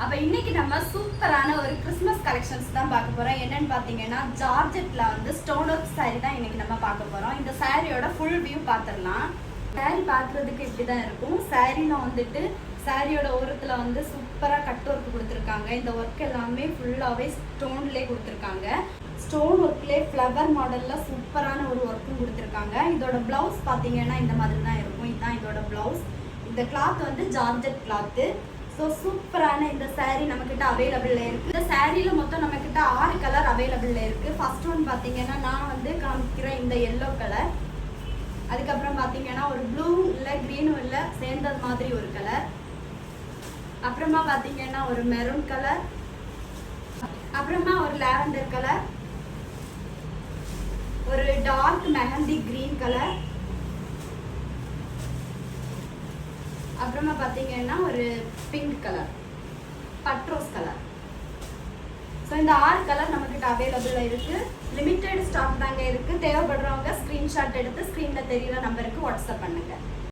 அப்ப இன்னைக்கு நம்ம சூப்பரான ஒரு கிறிஸ்மஸ் கலெக்ஷன்ஸ் தான் பார்க்க போறோம். என்னன்னு பாத்தீங்கன்னா ஜார்ஜெட்ல வந்து ஸ்டோன் ஒர்க் saree தான் இன்னைக்கு நம்ம பார்க்க போறோம். இந்த சாரியோட ஃபுல் வியூ பார்த்துடலாம். saree பார்க்கிறதுக்கு இப்படிதான் இருக்கும். சாரியில வந்துட்டு சாரியோட ஓரத்துல வந்து சூப்பரா கட் ஒர்க் கொடுத்துருக்காங்க. இந்த ஒர்க் எல்லாமே ஃபுல்லாவே ஸ்டோன்லேயே கொடுத்துருக்காங்க. ஸ்டோன் ஒர்க்லேயே ஃப்ளவர் மாடல்ல சூப்பரான ஒரு ஒர்க்கும் கொடுத்துருக்காங்க. இதோட பிளவுஸ் பார்த்தீங்கன்னா இந்த மாதிரி தான் இருக்கும். இதுதான் இதோட பிளவுஸ். இந்த கிளாத் வந்து ஜார்ஜெட் கிளாத்து. ஸோ சூப்பரான இந்த saree நம்மக்கிட்ட அவைலபிளில் இருக்குது. இந்த சாரியில் மொத்தம் நம்மக்கிட்ட 6 கலர் அவைலபிளில் இருக்குது. ஃபர்ஸ்ட் ஒன் பார்த்தீங்கன்னா நான் வந்து காமிக்கிற இந்த எல்லோ கலர், அதுக்கப்புறம் பார்த்தீங்கன்னா ஒரு ப்ளூ இல்லை க்ரீனும் இல்லை சேர்ந்தது மாதிரி ஒரு கலர், அப்புறமா பார்த்தீங்கன்னா ஒரு மெரூன் கலர், அப்புறமா ஒரு லாவெண்டர் கலர், ஒரு டார்க் மெஹந்தி கிரீன் கலர், அப்புறமா பார்த்தீங்கன்னா ஒரு பிங்க் கலர், பட்ரோஸ் கலர். ஸோ இந்த 6 கலர் நம்மக்கிட்ட அவைலபிளாக இருக்குது. லிமிட்டெட் ஸ்டாக் தாங்க இருக்குது. தேவைப்படுறவங்க ஸ்க்ரீன்ஷாட் எடுத்து ஸ்க்ரீனில் தெரியிற நம்பருக்கு வாட்ஸ்அப் பண்ணுங்கள்.